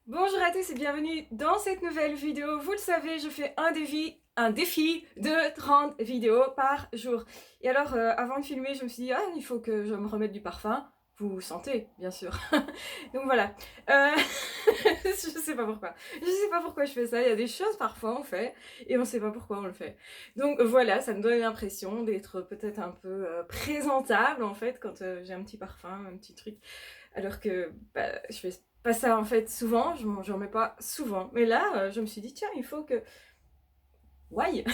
Bonjour à tous et bienvenue dans cette nouvelle vidéo. Vous le savez, je fais un défi de 30 vidéos par jour. Et alors, avant de filmer, je me suis dit, ah, il faut que je me remette du parfum. Vous sentez, bien sûr. Donc voilà. Je sais pas pourquoi. Je sais pas pourquoi je fais ça. Il y a des choses parfois on fait et on sait pas pourquoi on le fait. Donc voilà, ça me donne l'impression d'être peut-être un peu présentable en fait quand j'ai un petit parfum, un petit truc. Alors que je fais pas ça en fait souvent, j'en mets pas souvent. Mais là, je me suis dit, tiens, il faut que. Why?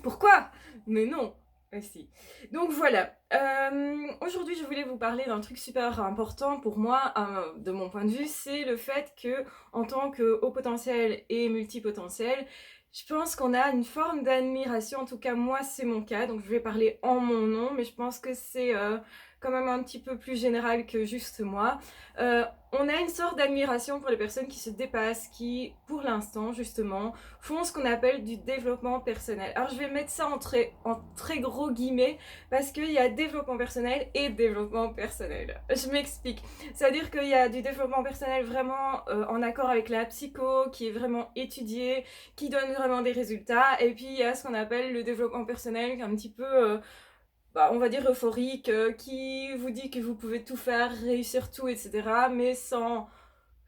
Pourquoi? Mais non. Si. Donc voilà. Aujourd'hui, je voulais vous parler d'un truc super important pour moi, de mon point de vue, c'est le fait que, en tant que haut potentiel et multipotentiel, je pense qu'on a une forme d'admiration. En tout cas, moi, c'est mon cas. Donc, je vais parler en mon nom, mais je pense que c'est quand même un petit peu plus général que juste moi. On a une sorte d'admiration pour les personnes qui se dépassent, qui, pour l'instant, justement, font ce qu'on appelle du développement personnel. Alors je vais mettre ça en très gros guillemets parce qu'il y a développement personnel et développement personnel. Je m'explique. C'est-à-dire qu'il y a du développement personnel vraiment en accord avec la psycho, qui est vraiment étudié, qui donne vraiment des résultats. Et puis il y a ce qu'on appelle le développement personnel, qui est un petit peu on va dire euphorique, qui vous dit que vous pouvez tout faire, réussir tout, etc. Mais sans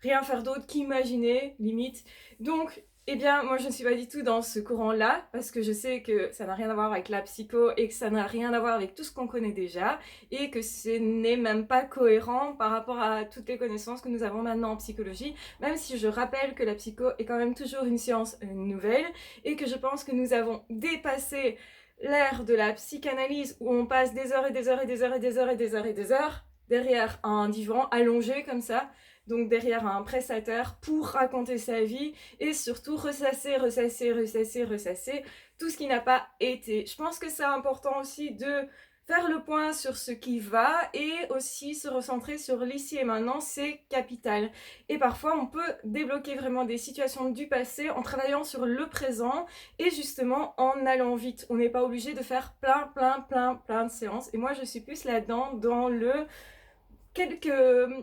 rien faire d'autre qu'imaginer, limite. Donc, eh bien, moi je ne suis pas du tout dans ce courant-là, parce que je sais que ça n'a rien à voir avec la psycho et que ça n'a rien à voir avec tout ce qu'on connaît déjà, et que ce n'est même pas cohérent par rapport à toutes les connaissances que nous avons maintenant en psychologie, même si je rappelle que la psycho est quand même toujours une science nouvelle, et que je pense que nous avons dépassé l'ère de la psychanalyse où on passe des heures et des heures et des heures et des heures et des heures et des heures derrière un divan allongé comme ça, donc derrière un prestataire pour raconter sa vie et surtout ressasser, ressasser, ressasser, ressasser tout ce qui n'a pas été. Je pense que c'est important aussi de faire le point sur ce qui va et aussi se recentrer sur l'ici et maintenant, c'est capital. Et parfois, on peut débloquer vraiment des situations du passé en travaillant sur le présent et justement en allant vite. On n'est pas obligé de faire plein de séances. Et moi, je suis plus là-dedans, dans le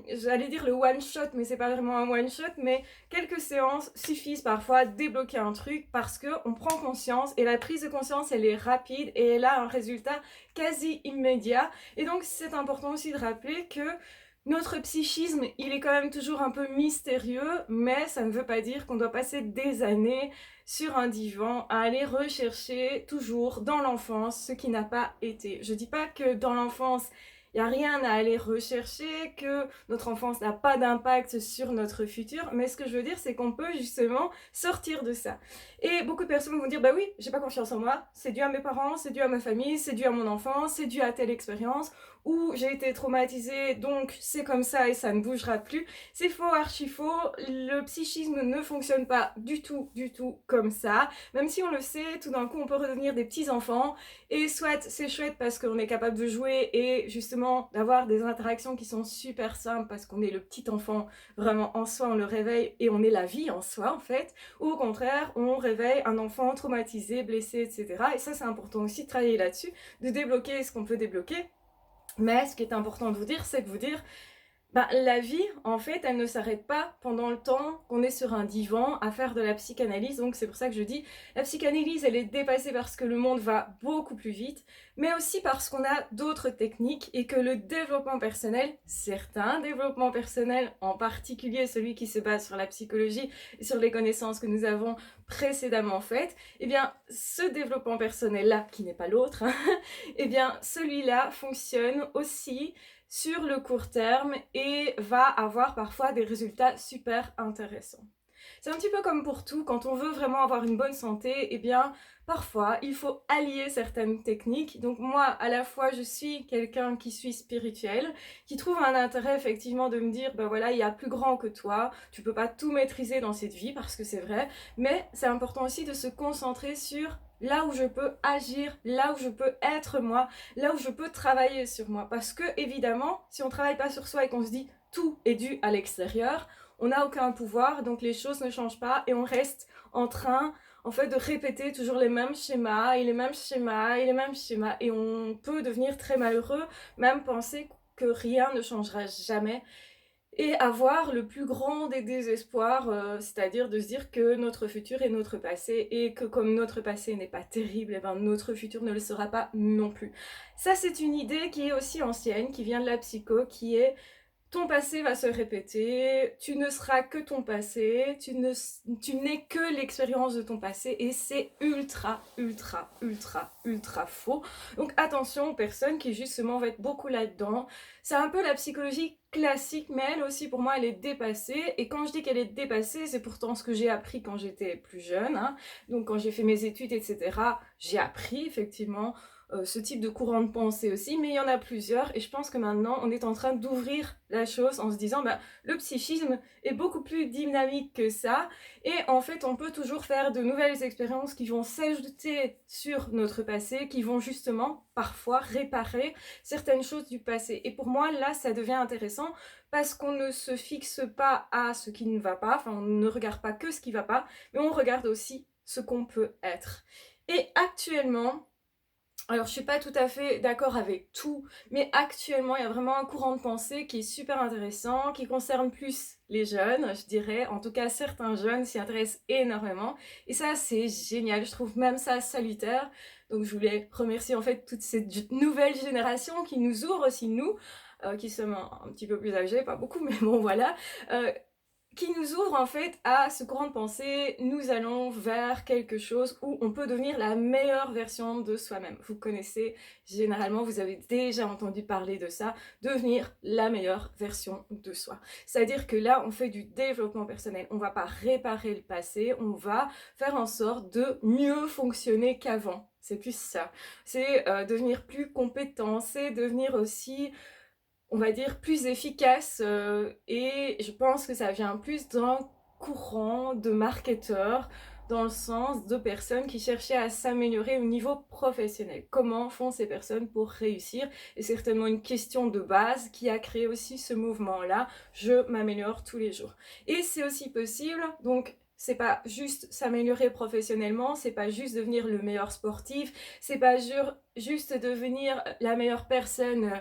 j'allais dire le one shot, mais c'est pas vraiment un one shot, mais quelques séances suffisent parfois à débloquer un truc parce que on prend conscience et la prise de conscience elle est rapide et elle a un résultat quasi immédiat. Et donc c'est important aussi de rappeler que notre psychisme, il est quand même toujours un peu mystérieux, mais ça ne veut pas dire qu'on doit passer des années sur un divan à aller rechercher toujours dans l'enfance ce qui n'a pas été. Je dis pas que dans l'enfance, il n'y a rien à aller rechercher, que notre enfance n'a pas d'impact sur notre futur, mais ce que je veux dire, c'est qu'on peut justement sortir de ça. Et beaucoup de personnes vont dire, bah oui, j'ai pas confiance en moi, c'est dû à mes parents, c'est dû à ma famille, c'est dû à mon enfance, c'est dû à telle expérience, ou j'ai été traumatisée, donc c'est comme ça et ça ne bougera plus. C'est faux, archi faux, le psychisme ne fonctionne pas du tout comme ça. Même si on le sait, tout d'un coup on peut redevenir des petits enfants, et soit c'est chouette parce qu'on est capable de jouer et justement d'avoir des interactions qui sont super simples parce qu'on est le petit enfant vraiment en soi, on le réveille et on est la vie en soi en fait, ou au contraire on réveille un enfant traumatisé, blessé, etc. Et ça c'est important aussi de travailler là-dessus, de débloquer ce qu'on peut débloquer. Mais ce qui est important de vous dire, c'est de vous dire, la vie, en fait, elle ne s'arrête pas pendant le temps qu'on est sur un divan à faire de la psychanalyse. Donc c'est pour ça que je dis, la psychanalyse, elle est dépassée parce que le monde va beaucoup plus vite, mais aussi parce qu'on a d'autres techniques et que le développement personnel, certains développements personnels, en particulier celui qui se base sur la psychologie et sur les connaissances que nous avons précédemment faites, eh bien, ce développement personnel-là, qui n'est pas l'autre, hein, eh bien, celui-là fonctionne aussi sur le court terme et va avoir parfois des résultats super intéressants. C'est un petit peu comme pour tout, quand on veut vraiment avoir une bonne santé, eh bien, parfois, il faut allier certaines techniques. Donc moi, à la fois, je suis quelqu'un qui suis spirituel, qui trouve un intérêt effectivement de me dire, ben voilà, il y a plus grand que toi, tu peux pas tout maîtriser dans cette vie, parce que c'est vrai, mais c'est important aussi de se concentrer sur là où je peux agir, là où je peux être moi, là où je peux travailler sur moi. Parce que, évidemment, si on travaille pas sur soi et qu'on se dit tout est dû à l'extérieur, on n'a aucun pouvoir, donc les choses ne changent pas et on reste en train, en fait, de répéter toujours les mêmes schémas et les mêmes schémas et les mêmes schémas. Et on peut devenir très malheureux, même penser que rien ne changera jamais. et avoir le plus grand des désespoirs, c'est-à-dire de se dire que notre futur est notre passé et que comme notre passé n'est pas terrible, et ben notre futur ne le sera pas non plus. Ça, c'est une idée qui est aussi ancienne, qui vient de la psycho, qui est ton passé va se répéter, tu ne seras que ton passé, tu n'es que l'expérience de ton passé et c'est ultra, ultra, ultra, ultra faux. Donc attention aux personnes qui justement vont être beaucoup là-dedans. C'est un peu la psychologie classique, mais elle aussi pour moi elle est dépassée. Et quand je dis qu'elle est dépassée, c'est pourtant ce que j'ai appris quand j'étais plus jeune, hein. Donc quand j'ai fait mes études, etc., j'ai appris effectivement ce type de courant de pensée aussi, mais il y en a plusieurs et je pense que maintenant on est en train d'ouvrir la chose en se disant bah, le psychisme est beaucoup plus dynamique que ça et en fait on peut toujours faire de nouvelles expériences qui vont s'ajouter sur notre passé, qui vont justement parfois réparer certaines choses du passé. Et pour moi là ça devient intéressant parce qu'on ne se fixe pas à ce qui ne va pas, enfin on ne regarde pas que ce qui ne va pas, mais on regarde aussi ce qu'on peut être. Et actuellement, alors, je suis pas tout à fait d'accord avec tout, mais actuellement, il y a vraiment un courant de pensée qui est super intéressant, qui concerne plus les jeunes, je dirais. En tout cas, certains jeunes s'y intéressent énormément. Et ça, c'est génial. Je trouve même ça salutaire. Donc, je voulais remercier en fait toute cette nouvelle génération qui nous ouvre aussi, nous, qui sommes un petit peu plus âgés, pas beaucoup, mais bon, voilà. Euh, qui nous ouvre en fait à ce courant de pensée, nous allons vers quelque chose où on peut devenir la meilleure version de soi-même. Vous connaissez, généralement, vous avez déjà entendu parler de ça, devenir la meilleure version de soi. C'est-à-dire que là, on fait du développement personnel. On ne va pas réparer le passé, on va faire en sorte de mieux fonctionner qu'avant. C'est plus ça. C'est devenir plus compétent, c'est devenir aussi on va dire, plus efficace et je pense que ça vient plus d'un courant de marketeurs dans le sens de personnes qui cherchaient à s'améliorer au niveau professionnel. Comment font ces personnes pour réussir? Et certainement une question de base qui a créé aussi ce mouvement-là. Je m'améliore tous les jours. Et c'est aussi possible, donc c'est pas juste s'améliorer professionnellement, c'est pas juste devenir le meilleur sportif, c'est pas juste devenir la meilleure personne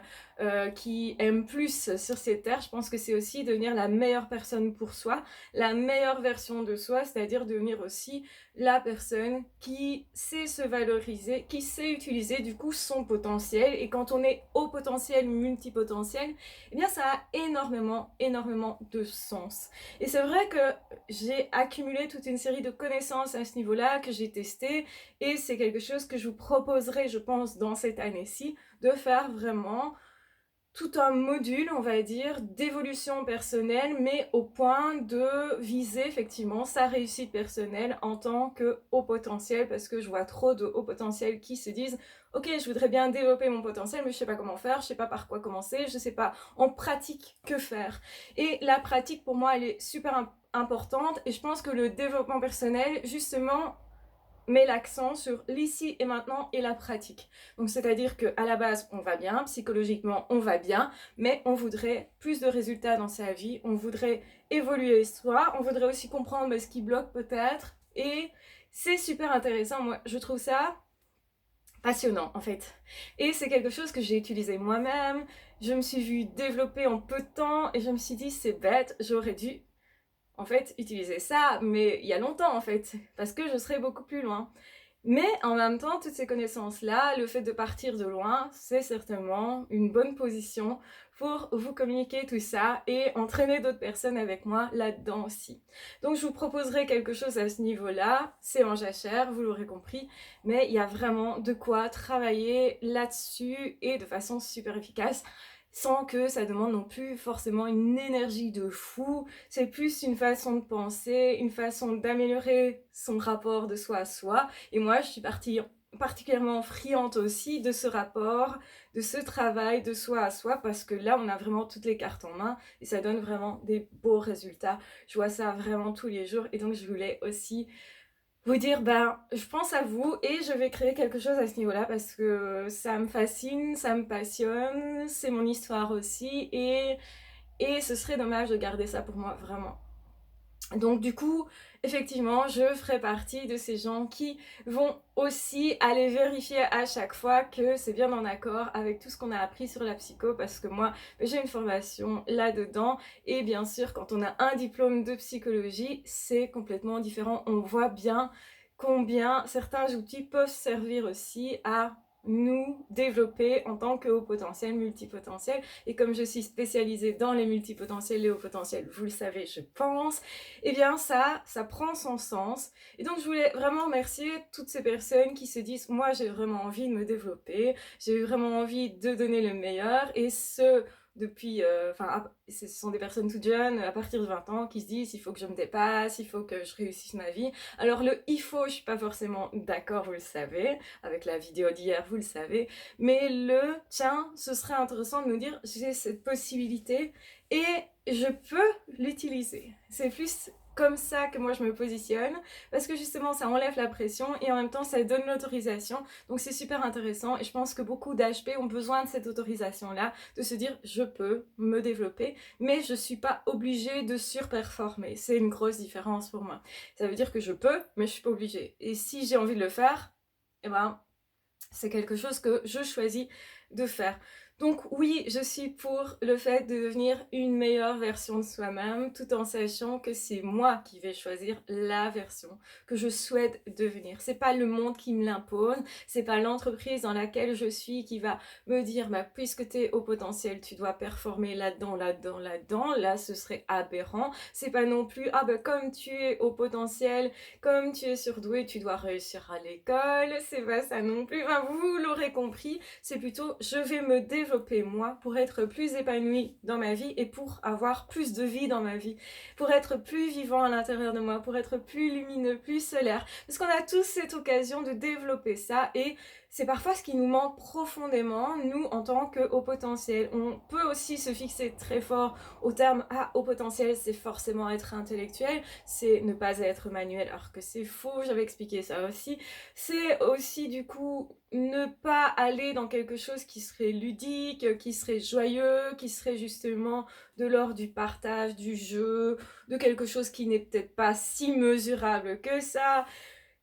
qui aime plus sur cette terre. Je pense que c'est aussi devenir la meilleure personne pour soi, la meilleure version de soi, c'est-à-dire devenir aussi la personne qui sait se valoriser, qui sait utiliser du coup son potentiel. Et quand on est au potentiel multipotentiel, eh bien ça a énormément, énormément de sens. Et c'est vrai que j'ai accumulé toute une série de connaissances à ce niveau-là, que j'ai testé, et c'est quelque chose que je vous proposerai, je pense, dans cette année-ci, de faire vraiment tout un module, on va dire, d'évolution personnelle, mais au point de viser effectivement sa réussite personnelle en tant que haut potentiel, parce que je vois trop de hauts potentiels qui se disent « Ok, je voudrais bien développer mon potentiel, mais je sais pas comment faire, je sais pas par quoi commencer, je sais pas en pratique que faire. » Et la pratique, pour moi, elle est super importante, et je pense que le développement personnel, justement, met l'accent sur l'ici et maintenant et la pratique. Donc c'est-à-dire qu'à la base on va bien, psychologiquement on va bien, mais on voudrait plus de résultats dans sa vie, on voudrait évoluer soi, on voudrait aussi comprendre ce qui bloque peut-être, et c'est super intéressant, moi je trouve ça passionnant en fait. Et c'est quelque chose que j'ai utilisé moi-même, je me suis vue développer en peu de temps et je me suis dit c'est bête, j'aurais dû en fait, utiliser ça, mais il y a longtemps en fait, parce que je serais beaucoup plus loin. Mais en même temps, toutes ces connaissances-là, le fait de partir de loin, c'est certainement une bonne position pour vous communiquer tout ça et entraîner d'autres personnes avec moi là-dedans aussi. Donc je vous proposerai quelque chose à ce niveau-là, c'est en jachère, vous l'aurez compris, mais il y a vraiment de quoi travailler là-dessus et de façon super efficace sans que ça demande non plus forcément une énergie de fou. C'est plus une façon de penser, une façon d'améliorer son rapport de soi à soi. Et moi, je suis particulièrement friande aussi de ce rapport, de ce travail de soi à soi, parce que là, on a vraiment toutes les cartes en main et ça donne vraiment des beaux résultats. Je vois ça vraiment tous les jours et donc je voulais aussi vous dire, ben, je pense à vous et je vais créer quelque chose à ce niveau-là parce que ça me fascine, ça me passionne, c'est mon histoire aussi et ce serait dommage de garder ça pour moi, vraiment. Donc du coup, effectivement, je ferai partie de ces gens qui vont aussi aller vérifier à chaque fois que c'est bien en accord avec tout ce qu'on a appris sur la psycho, parce que moi, j'ai une formation là-dedans, et bien sûr, quand on a un diplôme de psychologie, c'est complètement différent. On voit bien combien certains outils peuvent servir aussi à nous développer en tant que haut potentiel, multipotentiel. Et comme je suis spécialisée dans les multipotentiels et hauts potentiels, vous le savez, je pense, eh bien ça prend son sens. Et donc je voulais vraiment remercier toutes ces personnes qui se disent, moi j'ai vraiment envie de me développer, j'ai vraiment envie de donner le meilleur, et ce depuis, ce sont des personnes toutes jeunes, à partir de 20 ans, qui se disent, il faut que je me dépasse, il faut que je réussisse ma vie. Alors le il faut, je suis pas forcément d'accord, vous le savez, avec la vidéo d'hier, vous le savez, mais le tiens, ce serait intéressant de nous dire, j'ai cette possibilité, et je peux l'utiliser. C'est plus comme ça que moi je me positionne, parce que justement ça enlève la pression et en même temps ça donne l'autorisation. Donc c'est super intéressant, et je pense que beaucoup d'HP ont besoin de cette autorisation là, de se dire je peux me développer, mais je suis pas obligée de surperformer. C'est une grosse différence pour moi. Ça veut dire que je peux, mais je suis pas obligée. Et si j'ai envie de le faire, eh ben c'est quelque chose que je choisis de faire. Donc oui, je suis pour le fait de devenir une meilleure version de soi-même, tout en sachant que c'est moi qui vais choisir la version que je souhaite devenir. C'est pas le monde qui me l'impose, c'est pas l'entreprise dans laquelle je suis qui va me dire, bah, puisque tu es au potentiel, tu dois performer là-dedans, là-dedans, là-dedans. Là, ce serait aberrant. C'est pas non plus, ah bah, comme tu es au potentiel, comme tu es surdoué, tu dois réussir à l'école. C'est pas ça non plus. Enfin, vous l'aurez compris, c'est plutôt, je vais me développer moi pour être plus épanouie dans ma vie et pour avoir plus de vie dans ma vie, pour être plus vivant à l'intérieur de moi, pour être plus lumineux, plus solaire, parce qu'on a tous cette occasion de développer ça, et c'est parfois ce qui nous manque profondément, nous, en tant que haut potentiel. On peut aussi se fixer très fort au terme, ah, haut potentiel, c'est forcément être intellectuel, c'est ne pas être manuel, alors que c'est faux, j'avais expliqué ça aussi. C'est aussi, du coup, ne pas aller dans quelque chose qui serait ludique, qui serait joyeux, qui serait justement de l'ordre du partage, du jeu, de quelque chose qui n'est peut-être pas si mesurable que ça.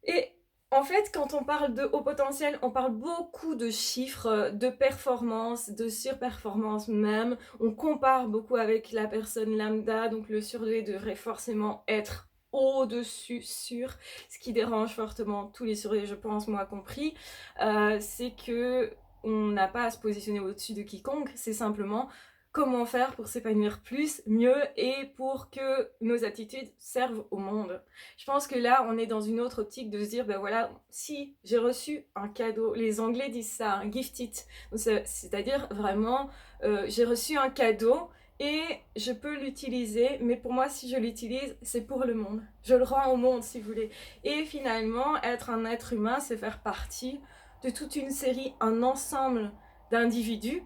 Et en fait, quand on parle de haut potentiel, on parle beaucoup de chiffres, de performance, de surperformance même. On compare beaucoup avec la personne lambda, donc le surdoué devrait forcément être au-dessus, sur. Ce qui dérange fortement tous les surdoués, je pense, moi compris, c'est que on n'a pas à se positionner au-dessus de quiconque, c'est simplement comment faire pour s'épanouir plus, mieux, et pour que nos attitudes servent au monde. Je pense que là, on est dans une autre optique de se dire, ben voilà, si j'ai reçu un cadeau, les Anglais disent ça, un gift it, c'est-à-dire vraiment, j'ai reçu un cadeau et je peux l'utiliser, mais pour moi, si je l'utilise, c'est pour le monde. Je le rends au monde, si vous voulez. Et finalement, être un être humain, c'est faire partie de toute une série, un ensemble d'individus,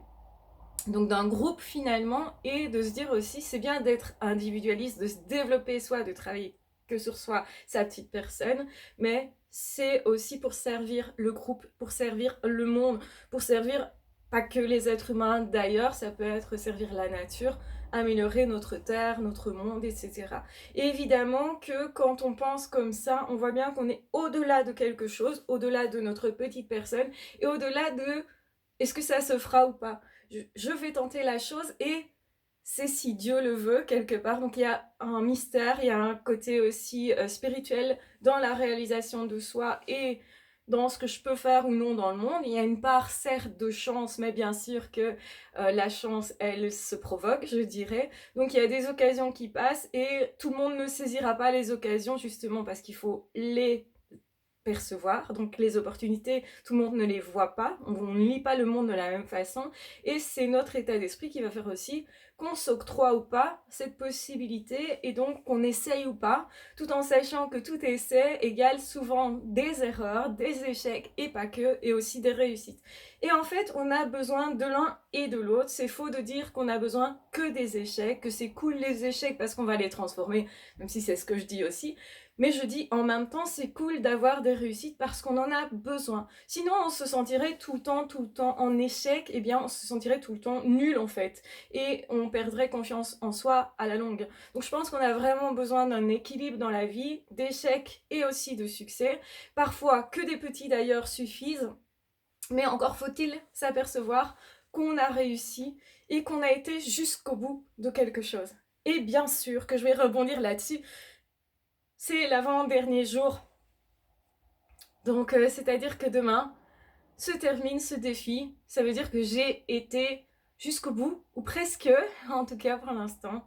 donc d'un groupe finalement, et de se dire aussi, c'est bien d'être individualiste, de se développer soi, de travailler que sur soi, sa petite personne, mais c'est aussi pour servir le groupe, pour servir le monde, pour servir pas que les êtres humains d'ailleurs, ça peut être servir la nature, améliorer notre terre, notre monde, etc. Et évidemment que quand on pense comme ça, on voit bien qu'on est au-delà de quelque chose, au-delà de notre petite personne, et au-delà de est-ce que ça se fera ou pas. Je vais tenter la chose, et c'est si Dieu le veut quelque part. Donc il y a un mystère, il y a un côté aussi spirituel dans la réalisation de soi et dans ce que je peux faire ou non dans le monde. Il y a une part certes de chance, mais bien sûr que la chance, elle se provoque, je dirais. Donc il y a des occasions qui passent, et tout le monde ne saisira pas les occasions, justement parce qu'il faut les percevoir. Donc les opportunités, tout le monde ne les voit pas, on ne lit pas le monde de la même façon, et c'est notre état d'esprit qui va faire aussi qu'on s'octroie ou pas cette possibilité, et donc qu'on essaye ou pas, tout en sachant que tout essai égale souvent des erreurs, des échecs, et pas que, et aussi des réussites. Et en fait, on a besoin de l'un et de l'autre. C'est faux de dire qu'on a besoin que des échecs, que c'est cool les échecs parce qu'on va les transformer, même si c'est ce que je dis aussi. Mais je dis en même temps, c'est cool d'avoir des réussites parce qu'on en a besoin. Sinon, on se sentirait tout le temps en échec, et bien on se sentirait tout le temps nul en fait. Et on on perdrait confiance en soi à la longue. Donc je pense qu'on a vraiment besoin d'un équilibre dans la vie, d'échecs et aussi de succès. Parfois, que des petits d'ailleurs suffisent, mais encore faut-il s'apercevoir qu'on a réussi et qu'on a été jusqu'au bout de quelque chose. Et bien sûr que je vais rebondir là-dessus, c'est l'avant-dernier jour. Donc c'est-à-dire que demain se termine ce défi. Ça veut dire que j'ai été jusqu'au bout, ou presque, en tout cas pour l'instant.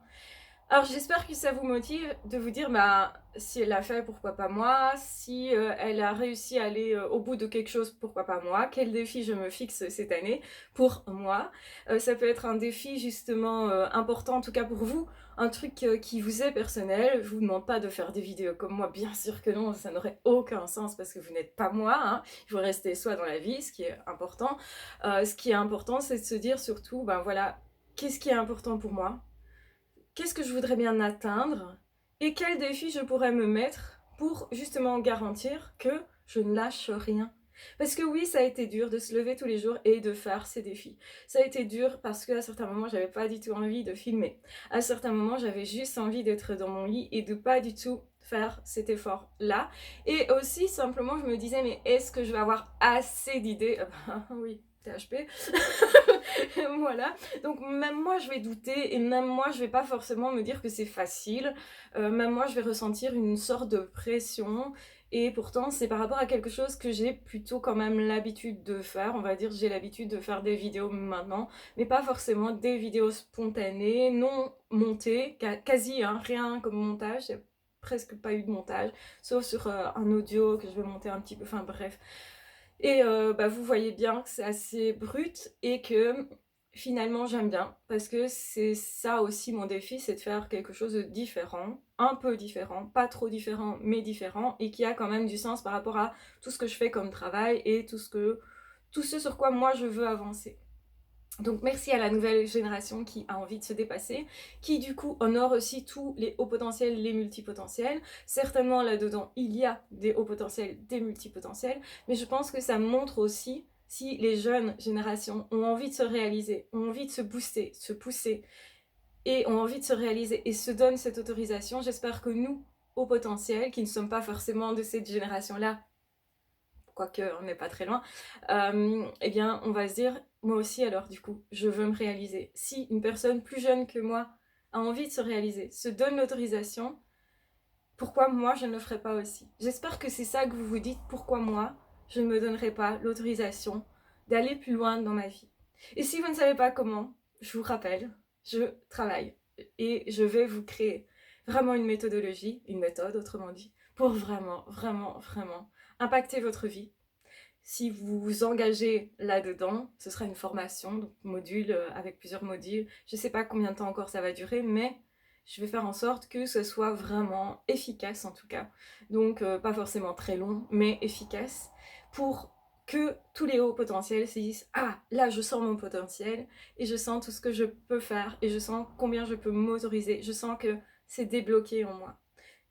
Alors j'espère que ça vous motive de vous dire, bah, si elle l'a fait, pourquoi pas moi? Si elle a réussi à aller au bout de quelque chose, pourquoi pas moi? Quel défi je me fixe cette année pour moi? Ça peut être un défi justement important, en tout cas pour vous, un truc qui vous est personnel. Je vous demande pas de faire des vidéos comme moi, bien sûr que non, ça n'aurait aucun sens parce que vous n'êtes pas moi, hein. Il faut rester soi dans la vie, ce qui est important. Ce qui est important, c'est de se dire surtout, ben voilà, qu'est-ce qui est important pour moi? Qu'est-ce que je voudrais bien atteindre et quel défi je pourrais me mettre pour justement garantir que je ne lâche rien. Parce que oui, ça a été dur de se lever tous les jours et de faire ces défis. Ça a été dur parce qu'à certains moments, j'avais pas du tout envie de filmer. À certains moments, j'avais juste envie d'être dans mon lit et de pas du tout faire cet effort-là. Et aussi, simplement, je me disais, mais est-ce que je vais avoir assez d'idées? Oui, THP. Voilà, donc même moi je vais douter et même moi je vais pas forcément me dire que c'est facile, même moi je vais ressentir une sorte de pression et pourtant c'est par rapport à quelque chose que j'ai plutôt quand même l'habitude de faire, on va dire j'ai l'habitude de faire des vidéos maintenant, mais pas forcément des vidéos spontanées, non montées, quasi hein, rien comme montage, j'ai presque pas eu de montage, sauf sur un audio que je vais monter un petit peu, enfin bref. Et bah, vous voyez bien que c'est assez brut et que finalement j'aime bien parce que c'est ça aussi mon défi, c'est de faire quelque chose de différent, un peu différent, pas trop différent mais différent et qui a quand même du sens par rapport à tout ce que je fais comme travail et tout ce sur quoi moi je veux avancer. Donc merci à la nouvelle génération qui a envie de se dépasser, qui du coup honore aussi tous les hauts potentiels, les multipotentiels. Certainement là-dedans, il y a des hauts potentiels, des multipotentiels, mais je pense que ça montre aussi si les jeunes générations ont envie de se réaliser, ont envie de se booster, se pousser, et ont envie de se réaliser et se donnent cette autorisation. J'espère que nous, hauts potentiels, qui ne sommes pas forcément de cette génération-là, quoique on n'est pas très loin, eh bien on va se dire, moi aussi alors du coup, je veux me réaliser. Si une personne plus jeune que moi a envie de se réaliser, se donne l'autorisation, pourquoi moi je ne le ferai pas aussi? J'espère que c'est ça que vous vous dites, pourquoi moi je ne me donnerai pas l'autorisation d'aller plus loin dans ma vie. Et si vous ne savez pas comment, je vous rappelle, je travaille et je vais vous créer vraiment une méthodologie, une méthode autrement dit, pour vraiment, vraiment, vraiment impacter votre vie. Si vous vous engagez là-dedans, ce sera une formation, donc module avec plusieurs modules. Je ne sais pas combien de temps encore ça va durer, mais je vais faire en sorte que ce soit vraiment efficace en tout cas. Donc pas forcément très long, mais efficace pour que tous les hauts potentiels se disent « Ah, là je sens mon potentiel et je sens tout ce que je peux faire et je sens combien je peux m'autoriser. Je sens que c'est débloqué en moi. »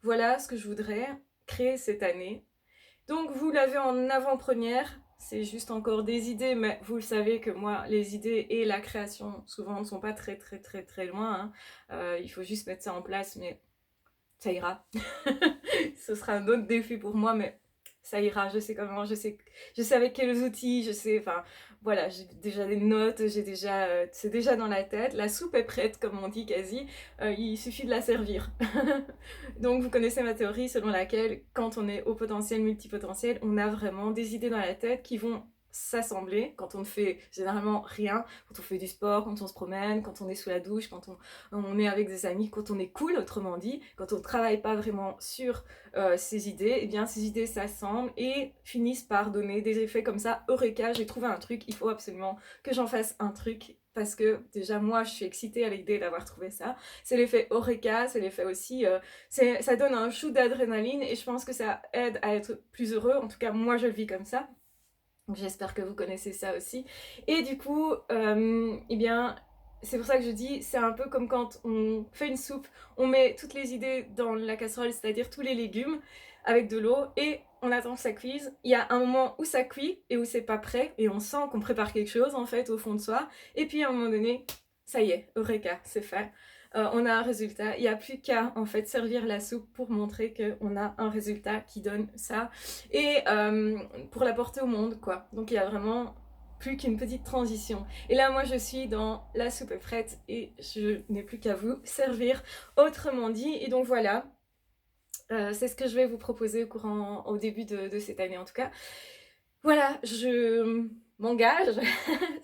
Voilà ce que je voudrais créer cette année. Donc vous l'avez en avant-première, c'est juste encore des idées, mais vous le savez que moi, les idées et la création, souvent, ne sont pas très très très très loin. Hein. Il faut juste mettre ça en place, mais ça ira. Ce sera un autre défi pour moi, mais ça ira, je sais comment, je sais avec quels outils, je sais, enfin, voilà, j'ai déjà des notes, c'est déjà dans la tête, la soupe est prête, comme on dit quasi, il suffit de la servir. Donc vous connaissez ma théorie selon laquelle, quand on est au potentiel, multipotentiel, on a vraiment des idées dans la tête qui vont s'assembler quand on ne fait généralement rien, quand on fait du sport, quand on se promène, quand on est sous la douche, quand on est avec des amis, quand on est cool, autrement dit, quand on ne travaille pas vraiment sur ces idées, et bien ces idées s'assemblent et finissent par donner des effets comme ça. Eureka, j'ai trouvé un truc, il faut absolument que j'en fasse un truc parce que déjà moi je suis excitée à l'idée d'avoir trouvé ça. C'est l'effet Eureka, c'est l'effet aussi, ça donne un shoot d'adrénaline et je pense que ça aide à être plus heureux, en tout cas moi je le vis comme ça. Donc j'espère que vous connaissez ça aussi. Et du coup, eh bien, c'est pour ça que je dis, c'est un peu comme quand on fait une soupe, on met toutes les idées dans la casserole, c'est-à-dire tous les légumes, avec de l'eau, et on attend que ça cuise. Il y a un moment où ça cuit et où c'est pas prêt, et on sent qu'on prépare quelque chose en fait au fond de soi. Et puis à un moment donné, Ça y est, Eureka, c'est fait. On a un résultat. Il n'y a plus qu'à en fait servir la soupe pour montrer qu'on a un résultat qui donne ça et pour l'apporter au monde, quoi. Donc il y a vraiment plus qu'une petite transition. Et là, moi, je suis dans la soupe est prête et je n'ai plus qu'à vous servir, autrement dit. Et donc voilà, c'est ce que je vais vous proposer au début de cette année en tout cas. Voilà, je m'engage,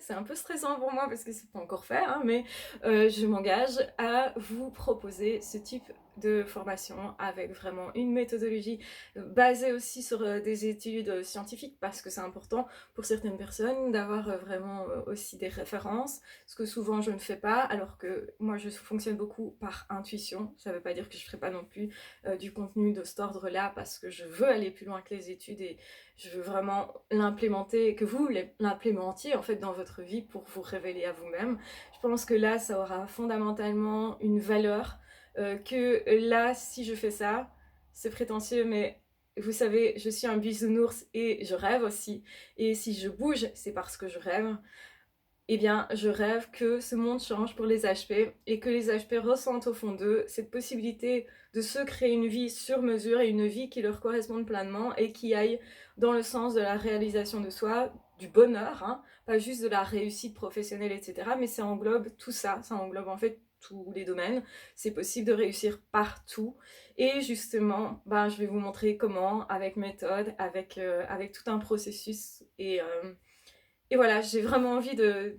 c'est un peu stressant pour moi parce que c'est pas encore fait, hein, mais je m'engage à vous proposer ce type de formation avec vraiment une méthodologie basée aussi sur des études scientifiques parce que c'est important pour certaines personnes d'avoir vraiment aussi des références, ce que souvent je ne fais pas, alors que moi je fonctionne beaucoup par intuition. Ça veut pas dire que je ferai pas non plus du contenu de cet ordre-là parce que je veux aller plus loin que les études et je veux vraiment l'implémenter, que vous l'implémentiez en fait dans votre vie pour vous révéler à vous-même. Je pense que là, ça aura fondamentalement une valeur, que là, si je fais ça, c'est prétentieux, mais vous savez, je suis un bisounours et je rêve aussi. Et si je bouge, c'est parce que je rêve. Eh bien, je rêve que ce monde change pour les HP et que les HP ressentent au fond d'eux cette possibilité de se créer une vie sur mesure et une vie qui leur corresponde pleinement et qui aille dans le sens de la réalisation de soi, du bonheur, hein, pas juste de la réussite professionnelle, etc. Mais ça englobe tout ça, ça englobe en fait tous les domaines. C'est possible de réussir partout. Et justement, ben, je vais vous montrer comment, avec méthode, avec tout un processus et voilà, j'ai vraiment envie de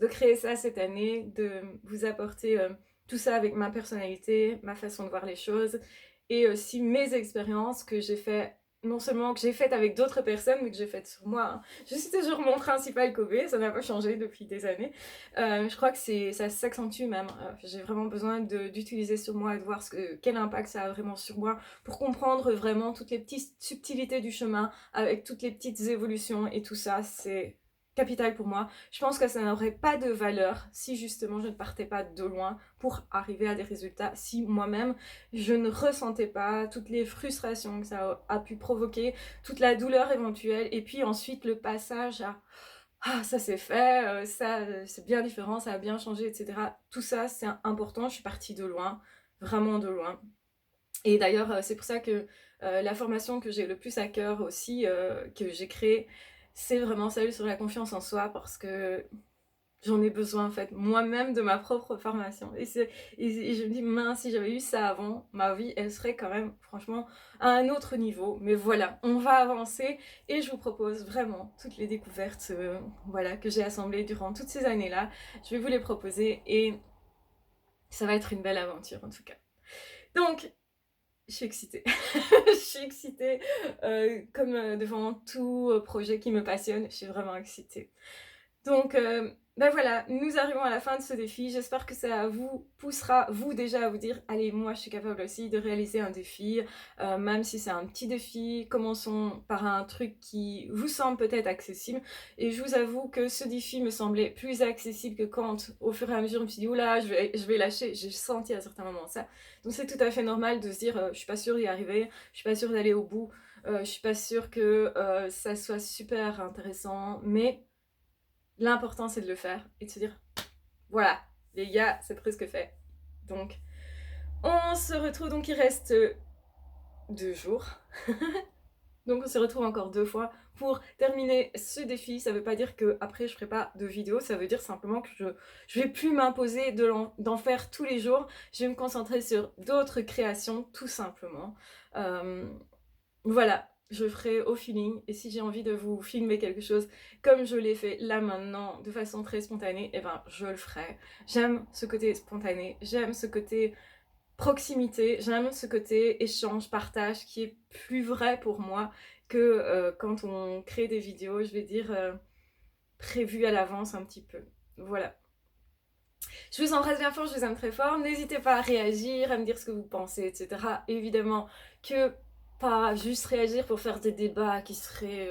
créer ça cette année, de vous apporter tout ça avec ma personnalité, ma façon de voir les choses et aussi mes expériences que j'ai fait, non seulement que j'ai faites avec d'autres personnes, mais que j'ai faites sur moi, hein. Je suis toujours mon principal Kobe, ça n'a pas changé depuis des années. Je crois que ça s'accentue même. J'ai vraiment besoin d'utiliser sur moi et de voir quel impact ça a vraiment sur moi pour comprendre vraiment toutes les petites subtilités du chemin avec toutes les petites évolutions et tout ça, c'est capital pour moi. Je pense que ça n'aurait pas de valeur si justement je ne partais pas de loin pour arriver à des résultats, si moi-même je ne ressentais pas toutes les frustrations que ça a pu provoquer, toute la douleur éventuelle, et puis ensuite le passage à ah ça c'est fait, ça c'est bien différent, ça a bien changé, etc. Tout ça c'est important, je suis partie de loin, vraiment de loin. Et d'ailleurs c'est pour ça que la formation que j'ai le plus à cœur aussi, que j'ai créée, c'est vraiment celle sur la confiance en soi parce que j'en ai besoin en fait moi-même de ma propre formation. Et je me dis mince, si j'avais eu ça avant, ma vie elle serait quand même franchement à un autre niveau. Mais voilà, on va avancer et je vous propose vraiment toutes les découvertes voilà, que j'ai assemblées durant toutes ces années-là. Je vais vous les proposer et ça va être une belle aventure en tout cas. Donc, je suis excitée. Je suis excitée comme devant tout projet qui me passionne. Je suis vraiment excitée. Donc, ben voilà, nous arrivons à la fin de ce défi. J'espère que ça vous poussera, vous déjà, à vous dire allez, moi je suis capable aussi de réaliser un défi, même si c'est un petit défi. Commençons par un truc qui vous semble peut-être accessible. Et je vous avoue que ce défi me semblait plus accessible que quand, au fur et à mesure, je me suis dit oula, je vais lâcher. J'ai senti à certains moments ça. Donc, c'est tout à fait normal de se dire je suis pas sûre d'y arriver, je suis pas sûre d'aller au bout, je suis pas sûre que ça soit super intéressant, mais l'important c'est de le faire et de se dire voilà les gars c'est presque fait. Donc on se retrouve, donc il reste 2 jours. Donc on se retrouve encore 2 fois pour terminer ce défi. Ça veut pas dire que après je ferai pas de vidéo, ça veut dire simplement que je vais plus m'imposer d'en faire tous les jours. Je vais me concentrer sur d'autres créations tout simplement. Voilà, je ferai au feeling et si j'ai envie de vous filmer quelque chose comme je l'ai fait là maintenant de façon très spontanée, et ben je le ferai. J'aime ce côté spontané, j'aime ce côté proximité, j'aime ce côté échange, partage qui est plus vrai pour moi que quand on crée des vidéos, je vais dire prévues à l'avance un petit peu. Voilà. Je vous embrasse bien fort, je vous aime très fort. N'hésitez pas à réagir, à me dire ce que vous pensez, etc. Évidemment que pas juste réagir pour faire des débats qui seraient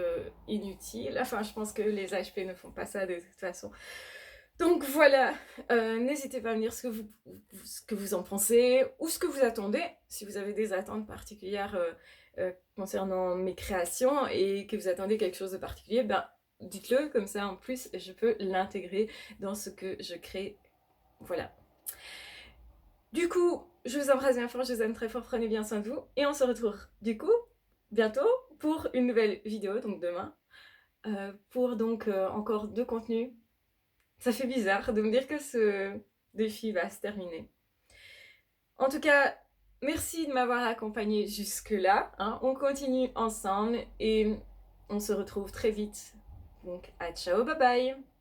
inutiles. Enfin, je pense que les HP ne font pas ça de toute façon. Donc voilà, n'hésitez pas à me dire ce que vous en pensez ou ce que vous attendez. Si vous avez des attentes particulières concernant mes créations et que vous attendez quelque chose de particulier, ben dites-le, comme ça en plus je peux l'intégrer dans ce que je crée. Voilà. Du coup, je vous embrasse bien fort, je vous aime très fort, prenez bien soin de vous. Et on se retrouve du coup bientôt pour une nouvelle vidéo, donc demain, pour donc encore 2 contenus. Ça fait bizarre de me dire que ce défi va se terminer. En tout cas, merci de m'avoir accompagné jusque-là. Hein. On continue ensemble et on se retrouve très vite. Donc, à ciao, bye bye!